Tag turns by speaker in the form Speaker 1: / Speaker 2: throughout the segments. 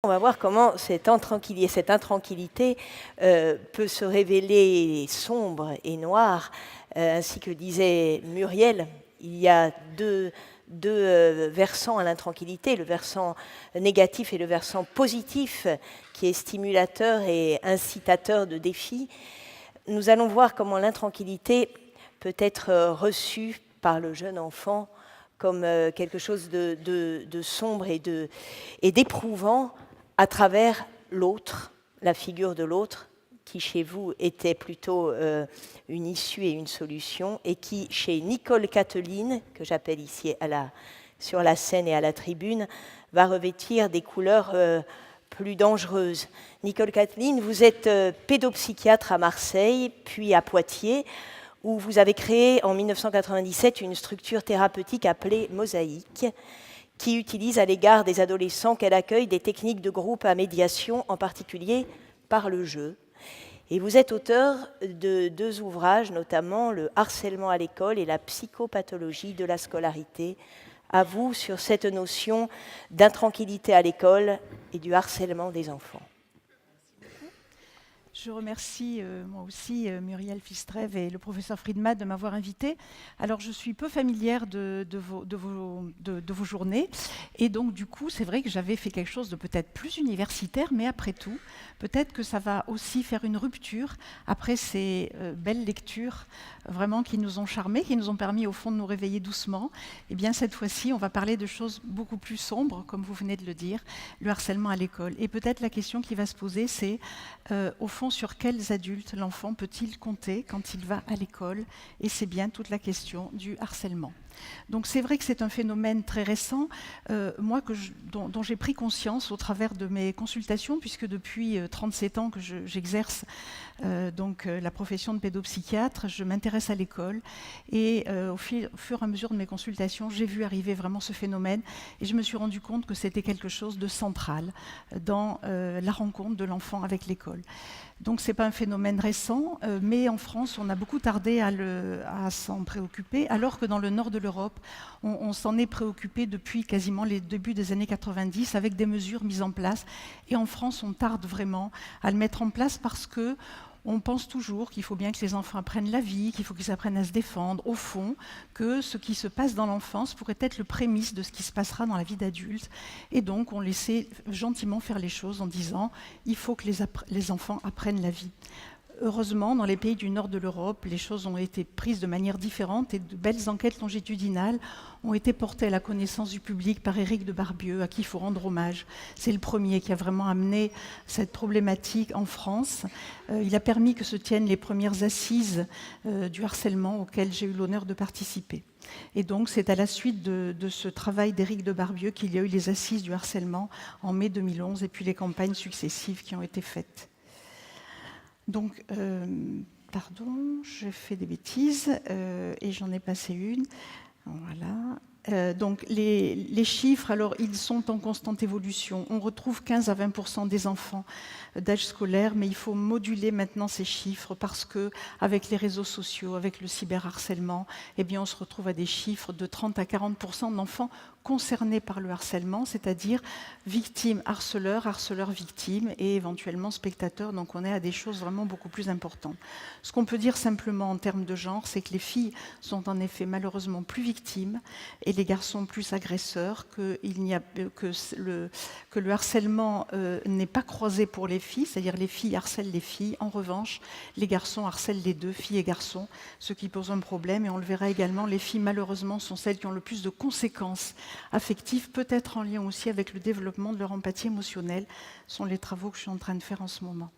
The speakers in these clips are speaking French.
Speaker 1: On va voir comment cette intranquillité peut se révéler sombre et noire, ainsi que disait Muriel. Il y a deux versants à l'intranquillité, le versant négatif et le versant positif, qui est stimulateur et incitateur de défis. Nous allons voir comment l'intranquillité peut être reçue par le jeune enfant comme quelque chose de sombre et d'éprouvant, à travers l'autre, la figure de l'autre, qui chez vous était plutôt une issue et une solution, et qui chez Nicole Cateline, que j'appelle ici sur la scène et à la tribune, va revêtir des couleurs plus dangereuses. Nicole Cateline, vous êtes pédopsychiatre à Marseille, puis à Poitiers, où vous avez créé en 1997 une structure thérapeutique appelée Mosaïque, qui utilise à l'égard des adolescents qu'elle accueille des techniques de groupe à médiation, en particulier par le jeu. Et vous êtes auteur de 2 ouvrages, notamment Le harcèlement à l'école et La psychopathologie de la scolarité. À vous sur cette notion d'intranquillité à l'école et du harcèlement des enfants.
Speaker 2: Je remercie moi aussi Muriel Fistrève et le professeur Friedman de m'avoir invitée. Alors je suis peu familière de vos journées et donc du coup c'est vrai que j'avais fait quelque chose de peut-être plus universitaire, mais après tout peut-être que ça va aussi faire une rupture après ces belles lectures vraiment qui nous ont charmés, qui nous ont permis au fond de nous réveiller doucement. Et bien cette fois-ci on va parler de choses beaucoup plus sombres, comme vous venez de le dire, le harcèlement à l'école. Et peut-être la question qui va se poser c'est au fond sur quels adultes l'enfant peut-il compter quand il va à l'école, et c'est bien toute la question du harcèlement. Donc c'est vrai que c'est un phénomène très récent, moi dont j'ai pris conscience au travers de mes consultations, puisque depuis 37 ans que j'exerce la profession de pédopsychiatre, je m'intéresse à l'école, et au fur et à mesure de mes consultations, j'ai vu arriver vraiment ce phénomène, et je me suis rendu compte que c'était quelque chose de central dans la rencontre de l'enfant avec l'école. Donc ce n'est pas un phénomène récent, mais en France, on a beaucoup tardé à s'en préoccuper, alors que dans le nord de l'Europe, on s'en est préoccupé depuis quasiment les débuts des années 90, avec des mesures mises en place. Et en France, on tarde vraiment à le mettre en place parce que on pense toujours qu'il faut bien que les enfants apprennent la vie, qu'il faut qu'ils apprennent à se défendre, au fond, que ce qui se passe dans l'enfance pourrait être le prémisse de ce qui se passera dans la vie d'adulte. Et donc, on laissait gentiment faire les choses en disant « il faut que les enfants apprennent la vie ». Heureusement, dans les pays du nord de l'Europe, les choses ont été prises de manière différente et de belles enquêtes longitudinales ont été portées à la connaissance du public par Éric de Barbieux, à qui il faut rendre hommage. C'est le premier qui a vraiment amené cette problématique en France. Il a permis que se tiennent les premières assises du harcèlement auxquelles j'ai eu l'honneur de participer. Et donc, c'est à la suite de ce travail d'Éric de Barbieux qu'il y a eu les assises du harcèlement en mai 2011 et puis les campagnes successives qui ont été faites. Donc, pardon, j'ai fait des bêtises et j'en ai passé une. Voilà. Donc, les chiffres, alors, ils sont en constante évolution. On retrouve 15 à 20% des enfants d'âge scolaire, mais il faut moduler maintenant ces chiffres parce que, avec les réseaux sociaux, avec le cyberharcèlement, eh bien, on se retrouve à des chiffres de 30 à 40% d'enfants concernés par le harcèlement, c'est-à-dire victimes, harceleurs, harceleurs victimes et éventuellement spectateurs. Donc on est à des choses vraiment beaucoup plus importantes. Ce qu'on peut dire simplement en termes de genre, c'est que les filles sont en effet malheureusement plus victimes et les garçons plus agresseurs, que le harcèlement n'est pas croisé pour les filles, c'est-à-dire les filles harcèlent les filles. En revanche, les garçons harcèlent les deux, filles et garçons, ce qui pose un problème. Et on le verra également, les filles malheureusement sont celles qui ont le plus de conséquences affectives, peut-être en lien aussi avec le développement de leur empathie émotionnelle. Ce sont les travaux que je suis en train de faire en ce moment.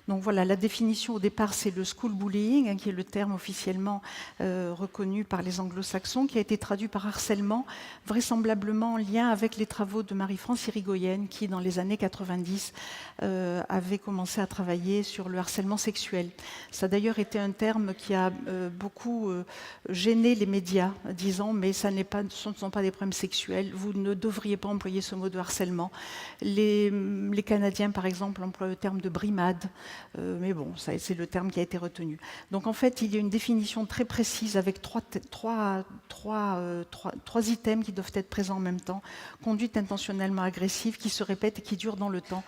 Speaker 2: Donc voilà, la définition au départ, c'est le school bullying, qui est le terme officiellement reconnu par les anglo-saxons, qui a été traduit par harcèlement, vraisemblablement en lien avec les travaux de Marie-France Irigoyen, qui dans les années 90 avait commencé à travailler sur le harcèlement sexuel. Ça a d'ailleurs été un terme qui a beaucoup gêné les médias, disant « mais ce ne sont pas des problèmes sexuels, vous ne devriez pas employer ce mot de harcèlement ». Les Canadiens, par exemple, emploient le terme de brimade, malade, mais bon, c'est le terme qui a été retenu. Donc en fait, il y a une définition très précise avec trois items qui doivent être présents en même temps. Conduite intentionnellement agressive qui se répète et qui dure dans le temps,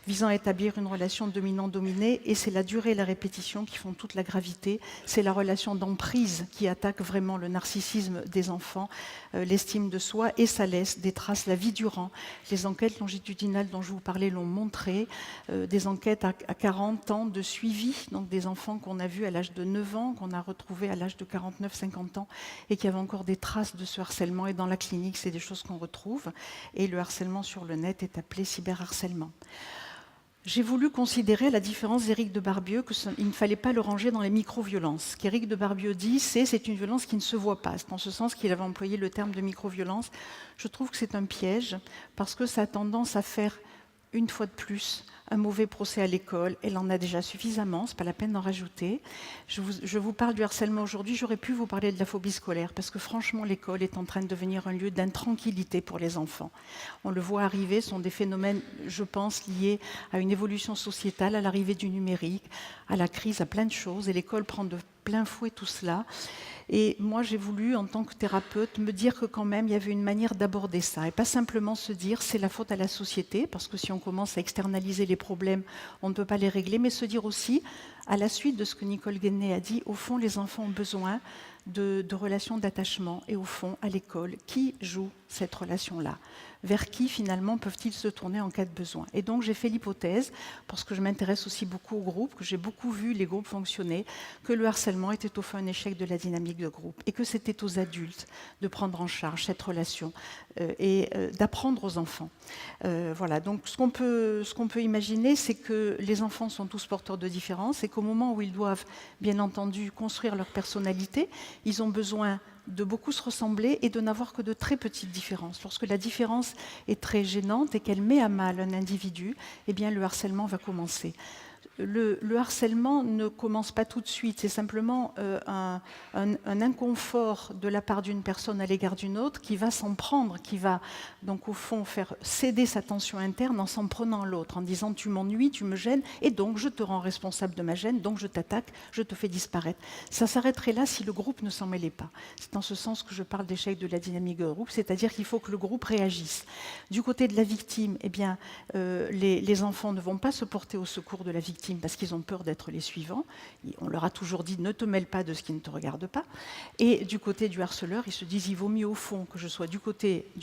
Speaker 2: visant à établir une relation dominant-dominé, et c'est la durée et la répétition qui font toute la gravité. C'est la relation d'emprise qui attaque vraiment le narcissisme des enfants, l'estime de soi, et ça laisse des traces la vie durant. Les enquêtes longitudinales dont je vous parlais l'ont montré, des enquêtes à 40 ans de suivi, donc des enfants qu'on a vus à l'âge de 9 ans, qu'on a retrouvés à l'âge de 49-50 ans, et qui avaient encore des traces de ce harcèlement, et dans la clinique, c'est des choses qu'on retrouve, et le harcèlement sur le net est appelé cyberharcèlement. J'ai voulu considérer, la différence d'Éric de Barbieux, qu'il ne fallait pas le ranger dans les micro-violences. Ce qu'Éric de Barbieux dit, c'est une violence qui ne se voit pas. C'est en ce sens qu'il avait employé le terme de micro-violence. Je trouve que c'est un piège, parce que ça a tendance à faire, une fois de plus, un mauvais procès à l'école. Elle en a déjà suffisamment, c'est pas la peine d'en rajouter. Je vous parle du harcèlement aujourd'hui, j'aurais pu vous parler de la phobie scolaire, parce que franchement, l'école est en train de devenir un lieu d'intranquillité pour les enfants. On le voit arriver, ce sont des phénomènes, je pense, liés à une évolution sociétale, à l'arrivée du numérique, à la crise, à plein de choses, et l'école prend de plein fouet tout cela. Et moi, j'ai voulu, en tant que thérapeute, me dire que quand même, il y avait une manière d'aborder ça. Et pas simplement se dire, c'est la faute à la société, parce que si on commence à externaliser les problèmes, on ne peut pas les régler, mais se dire aussi, à la suite de ce que Nicole Guéné a dit, au fond, les enfants ont besoin de relations d'attachement. Et au fond, à l'école, qui joue cette relation-là ? Vers qui, finalement, peuvent-ils se tourner en cas de besoin ? Et donc, j'ai fait l'hypothèse, parce que je m'intéresse aussi beaucoup aux groupes, que j'ai beaucoup vu les groupes fonctionner, que le harcèlement était au fond un échec de la dynamique de groupe, et que c'était aux adultes de prendre en charge cette relation et d'apprendre aux enfants. Voilà, donc ce qu'on peut imaginer, c'est que les enfants sont tous porteurs de différences, et qu'au moment où ils doivent, bien entendu, construire leur personnalité, ils ont besoin de beaucoup se ressembler et de n'avoir que de très petites différences. Lorsque la différence est très gênante et qu'elle met à mal un individu, eh bien le harcèlement va commencer. Le harcèlement ne commence pas tout de suite, c'est simplement un inconfort de la part d'une personne à l'égard d'une autre qui va s'en prendre, qui va donc au fond faire céder sa tension interne en s'en prenant à l'autre, en disant tu m'ennuies, tu me gênes, et donc je te rends responsable de ma gêne, donc je t'attaque, je te fais disparaître. Ça s'arrêterait là si le groupe ne s'en mêlait pas. C'est en ce sens que je parle d'échec de la dynamique de groupe, c'est-à-dire qu'il faut que le groupe réagisse. Du côté de la victime, eh bien, les enfants ne vont pas se porter au secours de la victime parce qu'ils ont peur d'être les suivants. On leur a toujours dit ne te mêle pas de ce qui ne te regarde pas. Et du côté du harceleur, ils se disent il vaut mieux au fond que je sois du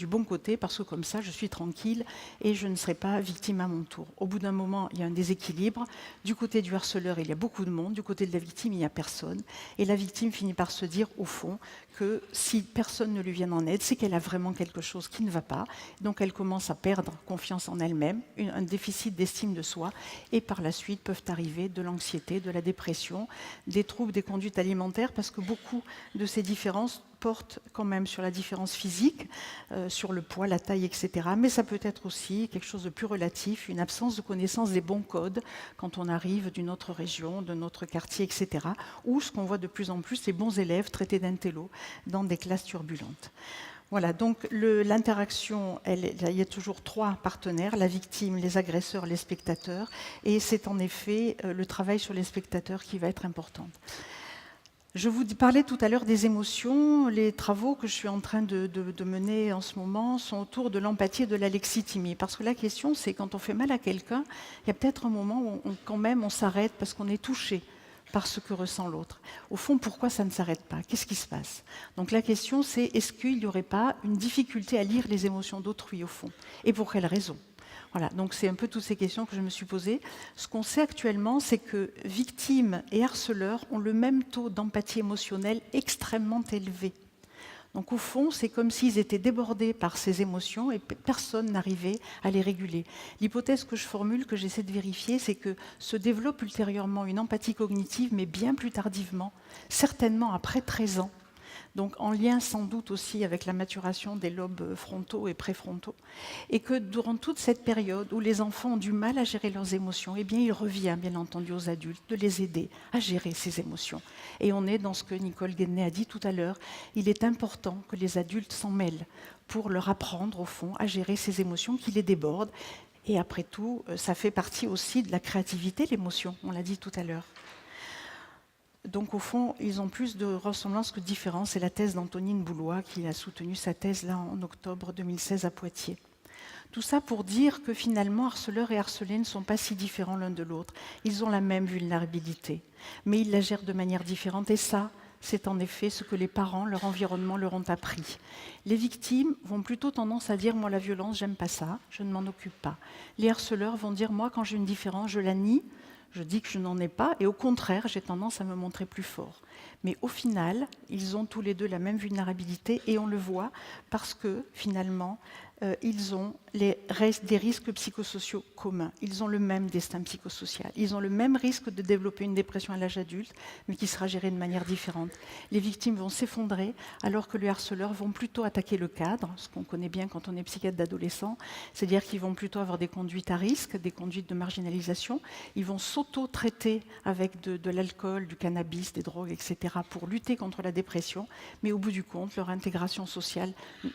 Speaker 2: bon côté parce que comme ça je suis tranquille et je ne serai pas victime à mon tour. Au bout d'un moment, il y a un déséquilibre. Du côté du harceleur, il y a beaucoup de monde. Du côté de la victime, il n'y a personne. Et la victime finit par se dire au fond que si personne ne lui vient en aide, c'est qu'elle a vraiment quelque chose qui ne va pas. Donc elle commence à perdre confiance en elle-même, un déficit d'estime de soi, et par la suite peuvent arriver de l'anxiété, de la dépression, des troubles des conduites alimentaires, parce que beaucoup de ces différences portent quand même sur la différence physique, sur le poids, la taille, etc. Mais ça peut être aussi quelque chose de plus relatif, une absence de connaissance des bons codes quand on arrive d'une autre région, de notre quartier, etc. Ou ce qu'on voit de plus en plus, les bons élèves traités d'intello dans des classes turbulentes. Voilà, donc l'interaction, il y a toujours trois partenaires, la victime, les agresseurs, les spectateurs, et c'est en effet le travail sur les spectateurs qui va être important. Je vous parlais tout à l'heure des émotions. Les travaux que je suis en train de mener en ce moment sont autour de l'empathie et de l'alexithymie. Parce que la question, c'est quand on fait mal à quelqu'un, il y a peut-être un moment où quand même on s'arrête parce qu'on est touché par ce que ressent l'autre. Au fond, pourquoi ça ne s'arrête pas ? Qu'est-ce qui se passe ? Donc la question, c'est est-ce qu'il n'y aurait pas une difficulté à lire les émotions d'autrui au fond ? Et pour quelle raison ? Voilà, donc c'est un peu toutes ces questions que je me suis posées. Ce qu'on sait actuellement, c'est que victimes et harceleurs ont le même taux d'empathie émotionnelle extrêmement élevé. Donc au fond, c'est comme s'ils étaient débordés par ces émotions et personne n'arrivait à les réguler. L'hypothèse que je formule, que j'essaie de vérifier, c'est que se développe ultérieurement une empathie cognitive, mais bien plus tardivement, certainement après 13 ans. Donc en lien sans doute aussi avec la maturation des lobes frontaux et préfrontaux, et que durant toute cette période où les enfants ont du mal à gérer leurs émotions, eh bien il revient bien entendu aux adultes de les aider à gérer ces émotions. Et on est dans ce que Nicole Guéné a dit tout à l'heure, il est important que les adultes s'en mêlent pour leur apprendre au fond à gérer ces émotions qui les débordent. Et après tout, ça fait partie aussi de la créativité, l'émotion, on l'a dit tout à l'heure. Donc au fond, ils ont plus de ressemblances que de différences. C'est la thèse d'Antonine Boulois qui a soutenu sa thèse là en octobre 2016 à Poitiers. Tout ça pour dire que finalement, harceleurs et harcelés ne sont pas si différents l'un de l'autre. Ils ont la même vulnérabilité, mais ils la gèrent de manière différente. Et ça, c'est en effet ce que les parents, leur environnement leur ont appris. Les victimes vont plutôt tendance à dire « moi la violence, j'aime pas ça, je ne m'en occupe pas ». Les harceleurs vont dire « moi quand j'ai une différence, je la nie ». Je dis que je n'en ai pas et au contraire, j'ai tendance à me montrer plus fort. Mais au final, ils ont tous les deux la même vulnérabilité et on le voit parce que finalement, ils ont des risques psychosociaux communs. Ils ont le même destin psychosocial. Ils ont le même risque de développer une dépression à l'âge adulte, mais qui sera gérée de manière différente. Les victimes vont s'effondrer alors que les harceleurs vont plutôt attaquer le cadre, ce qu'on connaît bien quand on est psychiatre d'adolescent, c'est-à-dire qu'ils vont plutôt avoir des conduites à risque, des conduites de marginalisation. Ils vont s'auto-traiter avec de l'alcool, du cannabis, des drogues, etc. pour lutter contre la dépression, mais au bout du compte, leur intégration sociale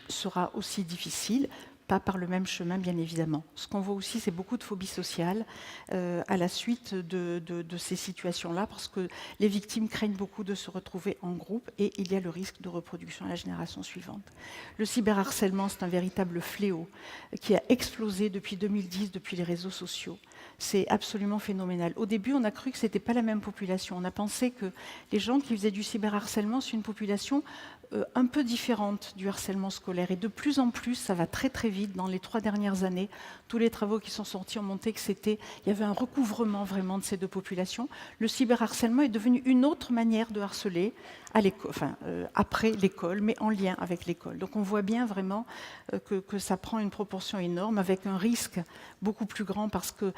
Speaker 2: sera aussi difficile, pas par le même chemin, bien évidemment. Ce qu'on voit aussi, c'est beaucoup de phobie sociale à la suite de ces situations-là, parce que les victimes craignent beaucoup de se retrouver en groupe et il y a le risque de reproduction à la génération suivante. Le cyberharcèlement, c'est un véritable fléau qui a explosé depuis 2010, depuis les réseaux sociaux. C'est absolument phénoménal. Au début, on a cru que ce n'était pas la même population. On a pensé que les gens qui faisaient du cyberharcèlement, c'est une population un peu différente du harcèlement scolaire. Et de plus en plus, ça va très très vite. Dans les 3 dernières années, tous les travaux qui sont sortis ont montré il y avait un recouvrement vraiment de ces deux populations. Le cyberharcèlement est devenu une autre manière de harceler à l'école, après l'école, mais en lien avec l'école. Donc on voit bien vraiment que ça prend une proportion énorme, avec un risque beaucoup plus grand, parce que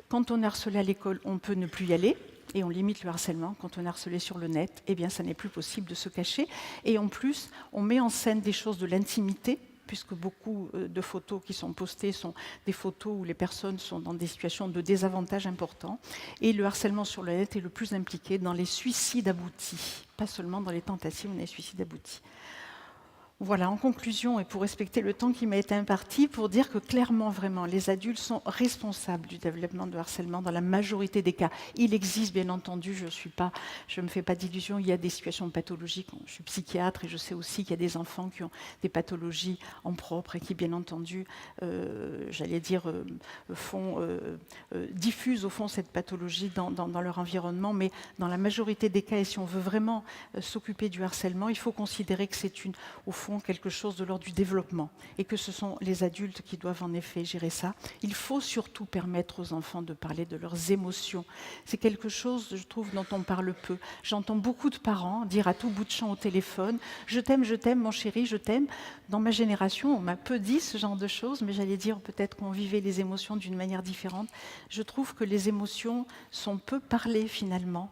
Speaker 2: quand on est harcelé à l'école, on peut ne plus y aller. Et on limite le harcèlement. Quand on est harcelé sur le net, eh bien, ça n'est plus possible de se cacher. Et en plus, on met en scène des choses de l'intimité, puisque beaucoup de photos qui sont postées sont des photos où les personnes sont dans des situations de désavantage importants. Et le harcèlement sur le net est le plus impliqué dans les suicides aboutis, pas seulement dans les tentatives, mais les suicides aboutis. Voilà, en conclusion, et pour respecter le temps qui m'a été imparti, pour dire que clairement, vraiment, les adultes sont responsables du développement de harcèlement dans la majorité des cas. Il existe, bien entendu, je ne me fais pas d'illusions, il y a des situations pathologiques. Je suis psychiatre et je sais aussi qu'il y a des enfants qui ont des pathologies en propre et qui, bien entendu, diffusent au fond cette pathologie dans leur environnement. Mais dans la majorité des cas, et si on veut vraiment s'occuper du harcèlement, il faut considérer que c'est au fond quelque chose de l'ordre du développement et que ce sont les adultes qui doivent en effet gérer ça. Il faut surtout permettre aux enfants de parler de leurs émotions. C'est quelque chose, je trouve, dont on parle peu. J'entends beaucoup de parents dire à tout bout de champ au téléphone « je t'aime, mon chéri, je t'aime ». Dans ma génération, on m'a peu dit ce genre de choses, mais j'allais dire peut-être qu'on vivait les émotions d'une manière différente. Je trouve que les émotions sont peu parlées finalement.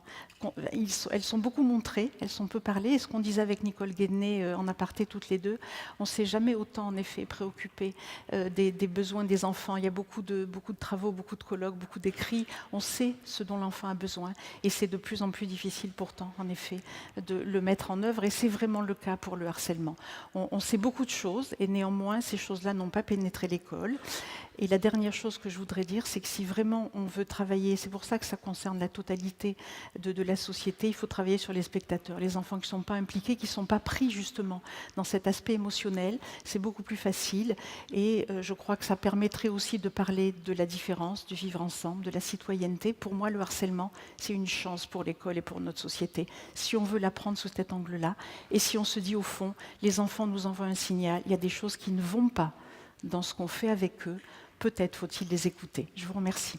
Speaker 2: Elles sont beaucoup montrées, elles sont peu parlées. Et ce qu'on disait avec Nicole Guédné en aparté toutes les deux, on ne s'est jamais autant en effet préoccupé des besoins des enfants. Il y a beaucoup de travaux, beaucoup de colloques, beaucoup d'écrits. On sait ce dont l'enfant a besoin et c'est de plus en plus difficile pourtant en effet de le mettre en œuvre et c'est vraiment le cas pour le harcèlement. On sait beaucoup de choses et néanmoins ces choses-là n'ont pas pénétré l'école. Et la dernière chose que je voudrais dire, c'est que si vraiment on veut travailler, c'est pour ça que ça concerne la totalité de la société, il faut travailler sur les spectateurs, les enfants qui ne sont pas impliqués, qui ne sont pas pris justement dans cet aspect émotionnel, c'est beaucoup plus facile et je crois que ça permettrait aussi de parler de la différence, du vivre ensemble, de la citoyenneté. Pour moi, le harcèlement, c'est une chance pour l'école et pour notre société, si on veut l'apprendre sous cet angle-là et si on se dit au fond, les enfants nous envoient un signal, il y a des choses qui ne vont pas dans ce qu'on fait avec eux, peut-être faut-il les écouter. Je vous remercie.